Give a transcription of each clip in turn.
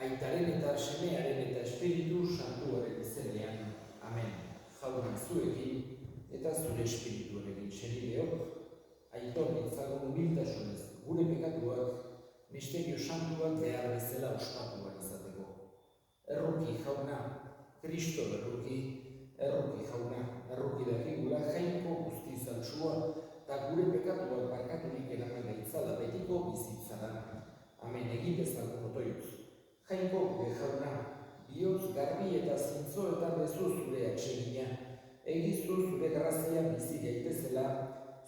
Aitaren eta Semearen eta Espiritu Santuaren izenean. Amen. Jauna zuekin eta zure espirituarekin senideok, aitor ditzagun humiltasunez gure pekatuak, misterio santuak behar bezala ospatuak izateko. Erruki jauna, Kristo erruki jauna, erruki dakigula jainko guzti zantzua eta gure pekatuak barkaturik eraman gaitzala betiko bizitzara. Amen, egin dezagun otoiuz. Jainko gure jauna, bihotz garbi eta zintzoetan bezu zure atsegina, egizu zure grazia bizi daitezela,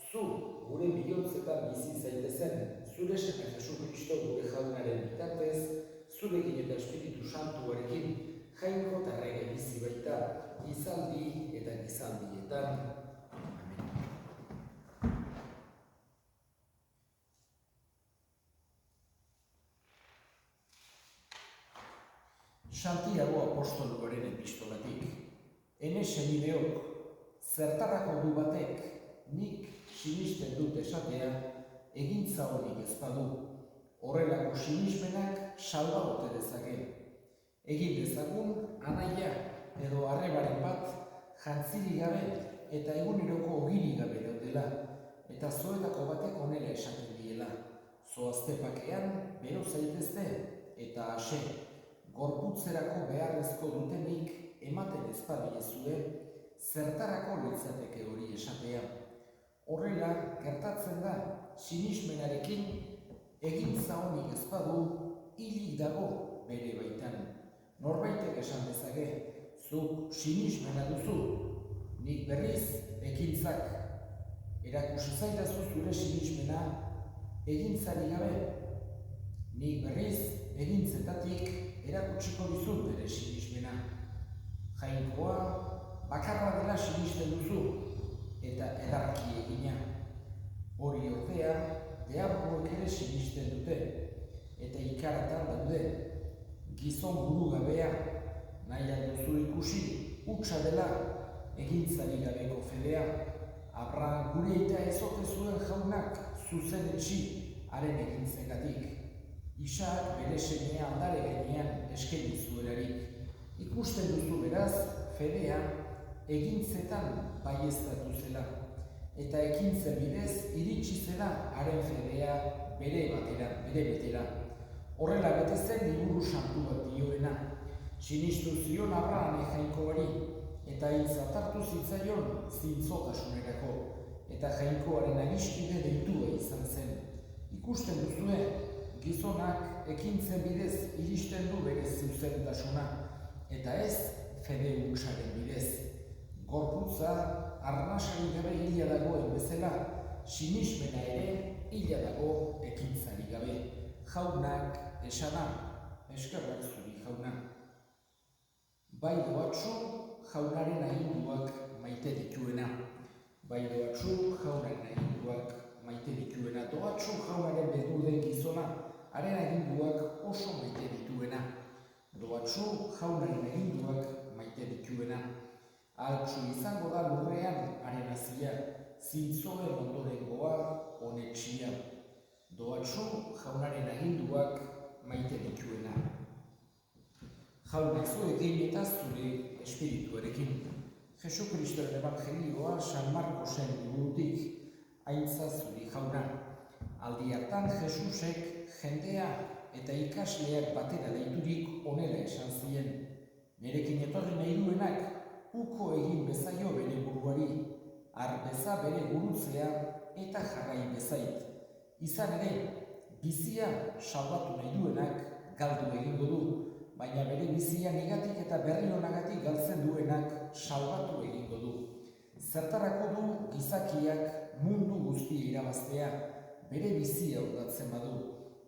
zu gure bihotzetan bizi zaitezen, zure Seme Jesu Kristo gure jaunaren bitartez, zurekin eta Espiritu Santuarekin, jainko eta errege bizi baita, gizaldi eta gizaldietan. Santiago apostoluaren epistolatik. Ene senideok, zertarako du batek, nik sinisten dut esatea, egintza honik ez badu. Horrelako sinismenak salba ote dezake. Egin dezagun, anaia edo arrebaren bat, jantzirik gabe eta eguneroko ogirik gabe daudela, eta zoetako batek onela esaten diela. Zoazte pakean, bero zaitezte eta ase. Gorputzerako beharrezko dutenik ematen ezpadiezue, zertarako litzateke hori esatea. Horrela, gertatzen da, sinismenarekin egintza honik ezpadu, hilik dago bere baitan. Norbaitek esan dezake, zuk sinismena duzu, nik berriz ekintzak. Erakusi zaidazu zure sinismena egintzari gabe, nik berriz egintzetatik erakutsiko dizut bere sinismena. Jainkoa bakarra dela sinisten duzu eta edarki egina. Hori ordea, deabruek ere sinisten dute eta ikaratan daude. Gizon burugabea, nahian duzu ikusi, hutsa dela egintzari gabeko fedea. Abraham gure eta ezote zuen jaunak zuzen etxi haren egintzengatik. Isak bere semea aldare gainean eskeni zuelarik. Ikusten duzu beraz, fedea egintzetan baieztatu zela. Eta ekintzen bidez iritsi zela haren fedea bere betera. Horrela bete zen liburu santu bat dioena. Sinistu zion Abraham jainkoari, eta hiltzat hartu zitzaion zintzotasunerako, eta jainkoaren agiskide deitua izan zen. Ikusten duzue, gizonak ekintzen bidez iristen du bere zuzentasuna, eta ez fede hutsaren bidez. Gorputza arnasari gabe hila dagoen bezala, sinismena ere hila dago ekintzari gabe. Jaunak esana, eskerrak zuri jauna. Bai doatzu jaunaren aginduak maite dituena. Bai doatzu jaunaren aginduak maite dituena. Doatzu jaunaren beduden gizona, haren aginduak oso maite dituena. Doatzu jaunaren aginduak maite dituena. Altsu izango da lurrean haren azia, zintzoen ondorengoa honetxia. Doatzu jaunaren aginduak maite dituena. Jauna zuekin eta zure espirituarekin. Jesu Kristoren evangelioa San Markosen liburutik aintza zuri jauna. Aldi hartan Jesusek jendea eta ikasleak batera deiturik onela esan zien. Nerekin etorri nahi duenak uko egin bezaio bere buruari, har beza bere gurutzea eta jarrai bezait. Izan ere, bizia salbatu nahi duenak galdu egingo du, baina bere bizia negatik eta berri honagatik galtzen duenak salbatu egingo du. Zertarako du gizakiak mundu guztia irabaztea, bere bizia urdatzen badu,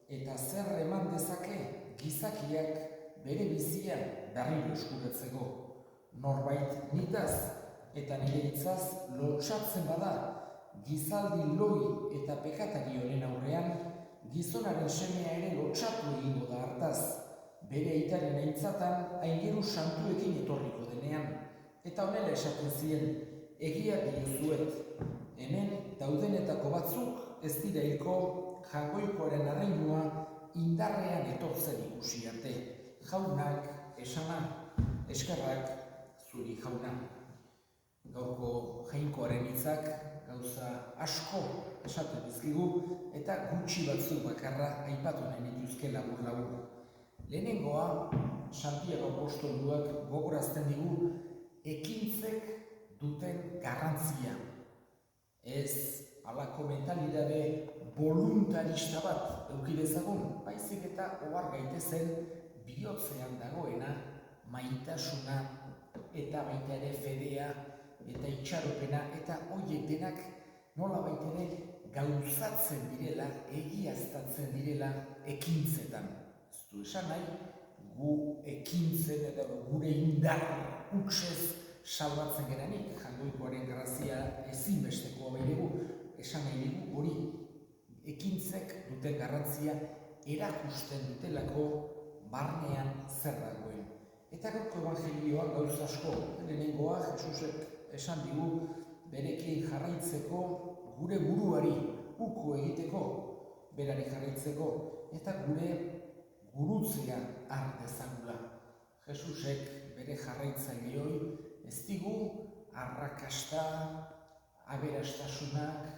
eta zer eman dezake gizakiak bere bizia berriro eskuratzeko. Norbait nitaz eta nire hitzaz lotsatzen bada, gizaldi loi eta pekatari honen aurrean, gizonaren semea ere lotsatu egingo da hartaz, bere aitaren aintzatan aingeru santuekin etorriko denean, eta honela esaten zien, egia diozuet, hemen daudenetako batzuk ez dira hilko jainkoikoaren arreinua indarrean etortzen ikusi arte, jaunak esana, eskerrak zuri jauna. Gaurko jainkoaren hitzak gauza asko esaten dizkigu eta gutxi batzuk bakarra aipatu nahi nituzke labur-labur. Lehenengoa, Santiago apostoluak gogorazten digu ekintzek duten garrantzia. Ez halako mentalidade voluntarista bat eduki dezagun, baizik eta ohar gaitezen bihotzean dagoena maitasuna eta baita ere fedea eta itxaropena eta horiek denak nolabait ere gauzatzen direla, egiaztatzen direla ekintzetan. Ez du esan nahi, gu ekintzen eta gure indar hutsez salbatzen geranik, jainkoaren grazia ezinbestekoa baitugu, esan nahi dugu hori ekintzek duten garrantzia erakusten dutelako barnean zer dagoen. Eta gaurko evangelioa gauza asko, lehenengoa Jesusek esan digu berekin jarraitzeko gure buruari uko egiteko, berari jarraitzeko, eta gure gurutzea har dezagula. Jesusek bere jarraitzaileoi ez digu arrakasta, aberastasunak,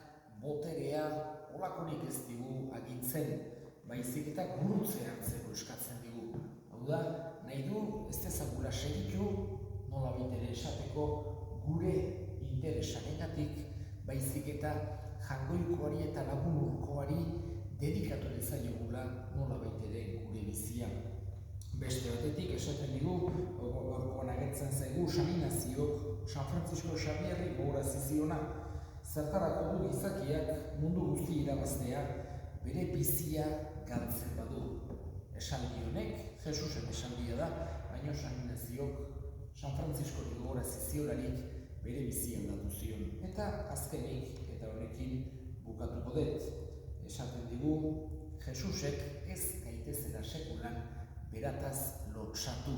boterea, holakorik ez digu agintzen, baizik eta gurutzea hartzeko eskatzen digu. Hau da, nahi du ez dezagula segitu, nolabait ere esateko gure interesarengatik, baizik eta jangoikoari eta lagunurkoari dedikatu dezaiogula nolabait ere gure bizia. Beste batetik esaten digu, gaurkoan agertzen zaigu San Ignaziok, San Francisco Xavierri gogorarazi ziona, zertarako du gizakiak mundu guzti irabaztea bere bizia galtzen badu. Esaldi honek, Jesusen esaldia da, baina San Ignaziok, San Francisco gogorarazi ziolarik bere bizia aldatu zion. Eta azkenik, eta honekin bukatuko dut, esaten digu, Jesusek ez gaitezela sekulan berataz lotsatu.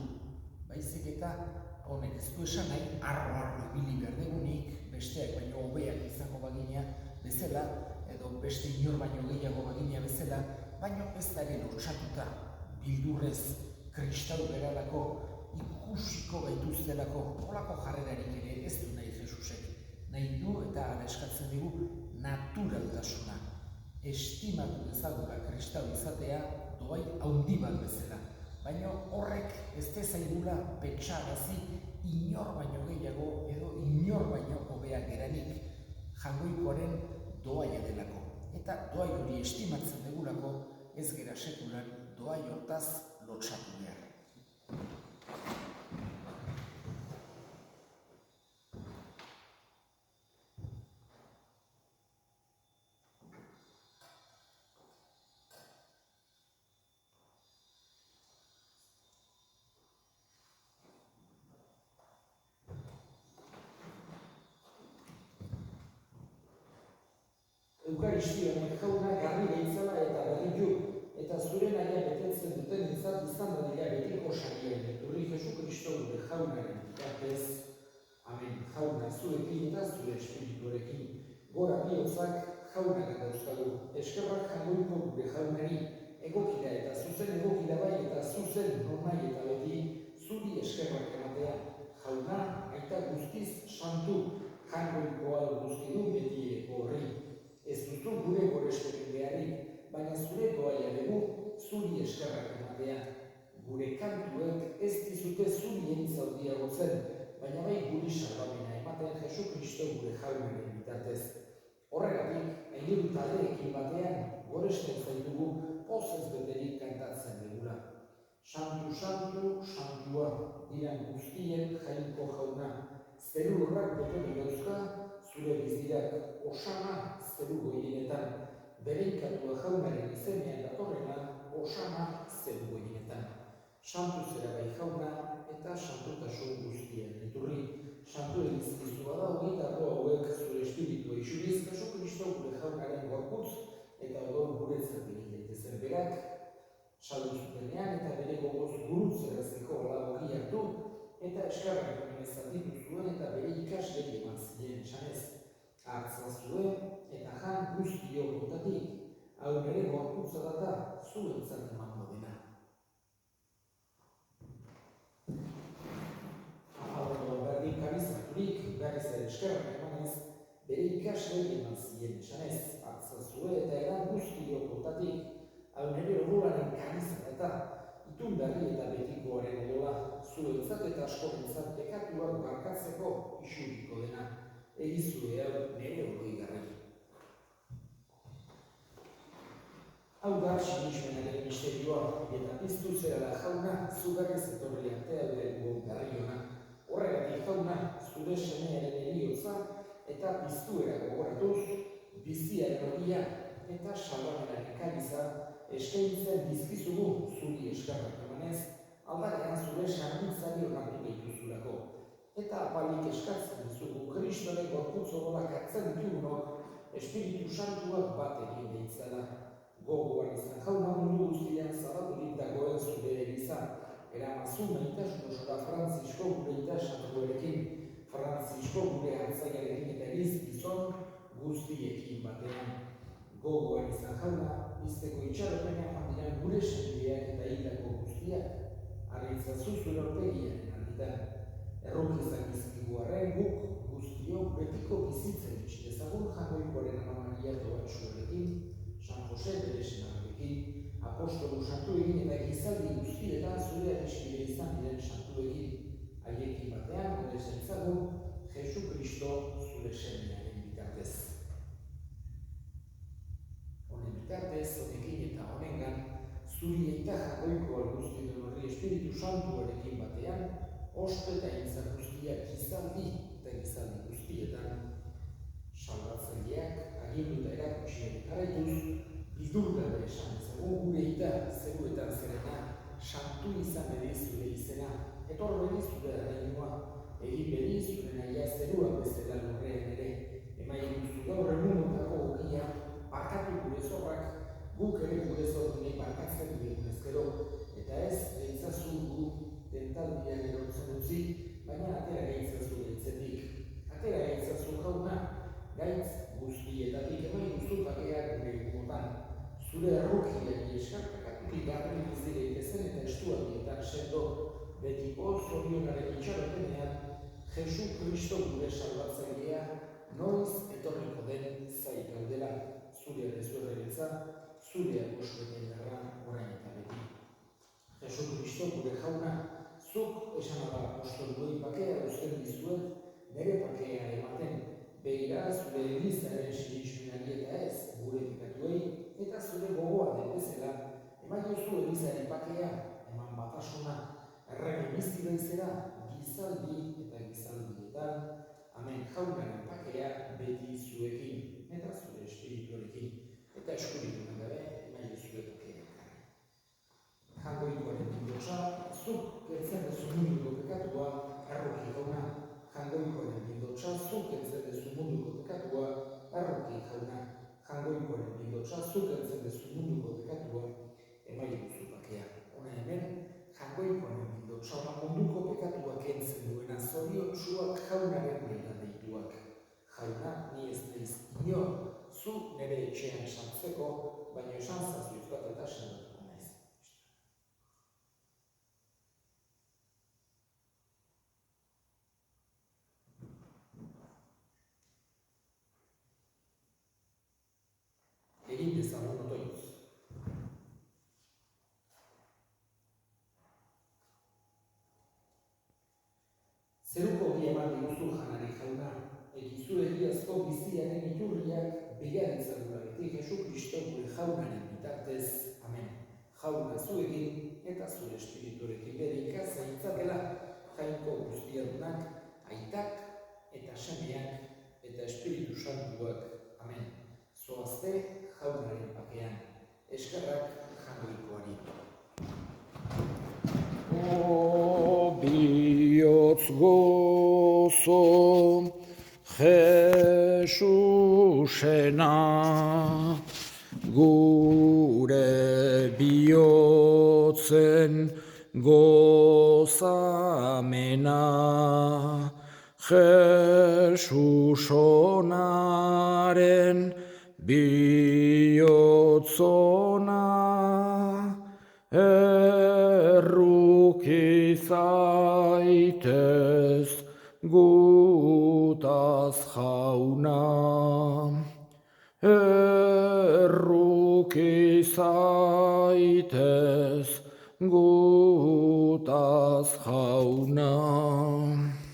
Baizik eta honek ez du esan nahi arro ibili behar degunik, besteak baino hobeak izango bagina bezala, edo beste inor baino gehiago bagina bezala, baino ez da ere lotsatuta, bildurrez, kristau beralako, ikusiko gaituztelako, holako jarrerarik ere ez du nahi Jesusek. Nahi du eta eskatzen digu naturaltasuna. Estimatu dezagula kristau izatea doai handi bat bezala. Baina horrek ez dezaigula pentsarazi inor baino gehiago edo inor baino hobea geranik jangoikoaren doaia delako. Eta doai hori estimatzen degulako ez gera sekulan doai hortaz lotsatu behar. Eukaristioan jauna garbi gaitzala eta berritu, eta zure nahia betetzen duten izan dadila betiko sarien, etorri Jesu Kristo gure jaunaren bitartez. Amen. Jauna zurekin eta zure espirituarekin. Gora bihotzak jaunak dauzkagu. Eskerrak jangoiko gure jaunari, egokida eta zuzen egokida bai eta zuzen normai eta beti zuri eskerrak ematea. Jauna, aita guztiz santu, jangoikoa guzti du betieko horri. Ez duzu gure goreskeren beharrik, baina zure doaia dugu zuri eskerrak ematea. Gure kantuek ez dizute zuri egitza gotzen, baina bai guri salbamena ematen Jesu Kristo gure jaunaren bitartez. Horregatik, ainhiru taldeekin batean goresten zaitugu pozez beterik kantatzen dugula. Santu, santu, santua, diran guztien jainko jauna, zeru lurrak betoni dauzka, zure bizirak osana zeru goienetan, bereikatua jaunaren izenean datorrena osana zeru goienetan. Santu zera bai jauna eta santutasun guztien iturri. Santu egizkizua da hogeita hauek zure espiritua isuriz, Jesu Kristo gure jaunaren gorputz eta odol guretzat egin daitezen berak, saldu zutenean eta bere gogoz gurutzeraziko lagoki hartu, eta eskarrak emenezatitu zuen eta bere ikaslegi eman ziren esanez. Hartza zuen eta jan guztiok botatik, hau nere gorputza data zuentzat emango dena. ere eskerrak emanez, bere ikaslei eman zien esanez, hartzazue eta edan guztiok botatik, hau nire horularen kanizan eta itun berri eta betikoaren odola, zuentzat eta askorentzat pekatuak barkatzeko isuriko dena, egizue hau nire hori garri. Hau da, sinismenaren misterioa, eta piztu zera da jauna, zugarrez etorri artea dugu garriona. Horregatik jauna, zure semearen eriotza, eta piztuera gogoratuz, biziaren horia, eta salvamenaren kariza, eskaintzen dizkizugu zuri eskarrak emanez, aldarean zure sarmitzari onartu dituzulako. Eta apalik eskatzen dizugu Kristore gorputz odolak hartzen ditugunok, Espiritu Santuak bat egin deitzala. Gogoan izan jauna mundu guztian zabaldurik dagoen zure egizan, eramazu maitasun osora Frantzisko gure itasantuarekin, Frantzisko gure hartzaiarekin eta gizon guztiekin batean. Gogoan izan jauna, bizteko itxaropena joan gure sendiak eta hildako guztiak, argitzazu zure aurpegiaren alditan. Errokizak izkigu arren guk guztiok betiko bizitzen itxidezagun jagoikoaren amamaria tobatxuarekin, San Jose bere senarrekin, apostolu santuekin eta gizaldi guztietan zure adiskide izan diren santuekin, haiekin batean gure zaitzagun Jesu Kristo zure semearen bitartez. Honen bitartez, honekin eta honengan, zuri eta jagoiko alguztien horri Espiritu Santuarekin batean, ospe eta intzak guztiak gizaldi eta gizaldi guztietan, salbatzaileak, agindu eta erakutsiak jarraituz, bildur gabe esan ezagun gure eta zeruetan zerena, santu izan bere zure izena, etor bere zure arrainua, egin bere zure naia zerua bezala lurrean ere, emaien duzu gaur egunotako ogia, barkatu gure zorrak, guk ere gure zorrunei barkatzen dugun ezkero, eta ez gaitzazu gu tentaldian erortzen utzi, baina atera gaitzazu gaitzetik. Atera gaitzazu jauna, gaitz guztietatik emain duzu bakeak gure egunotan. Zure errukiak eskartakatutik garri bizireit ezen eta estualdietan sendo, betiko zorionaren itxarotenean, Jesu Kristo gure salbatzailea, noiz etorriko den zait gaudela, zure arezuerretza, zure agosueten darran orain eta beti. Jesu Kristo gure jauna, zuk esan ala apostolugoi pakea uzten dizuet, nire pakea ematen, begira zure egizaren sinismenari eta ez gure pikatuei, eta zure gogoa den bezala, eman jozu egizaren pakea, eman batasuna, errege bizti daizera, gizaldi eta gizaldietan, amen jaunaren pakea beti zuekin, eta zure espirituarekin, eta eskuritunak gabe, eman jozu pakea. Jangoikoaren bildotsa, zuk kentzen dezu munduko pekatua, erroki jauna, jangoikoaren bildotsa, zuk kentzen dezu munduko pekatua, erroki jauna, jangoikoaren bildotsa, zuk kentzen dezu munduko pekatua, emaile duzu bakea. Hona hemen, jangoikoaren bildotsa, munduko pekatua kentzen duena, zoriotsuak jaunaren baita deituak. Jauna, ni ez naiz inor, zu nire etxean sartzeko, baina esan zazioz bat eta sendatuko naiz. Egin dezagun otoitz. Zeruko bi eman diguzu janari jauna, egizu egiazko biziaren iturriak begaritzaduaretik Jesu Kristo gure jaunaren bitartez. Amen. Jauna zuekin eta zure espirituarekin bere ikazaintzatela jainko guztiadunak, aitak eta semeak eta Espiritu Santuak. Amen. Zoazte jaunaren bakean, eskerrak jangoikoari. Bihotz gozo Jesusena, gure bihotzen gozamena, Jesus onaren bihotzona, erruki zaitez gu gutaz jauna, erruki zaitez gutaz jauna.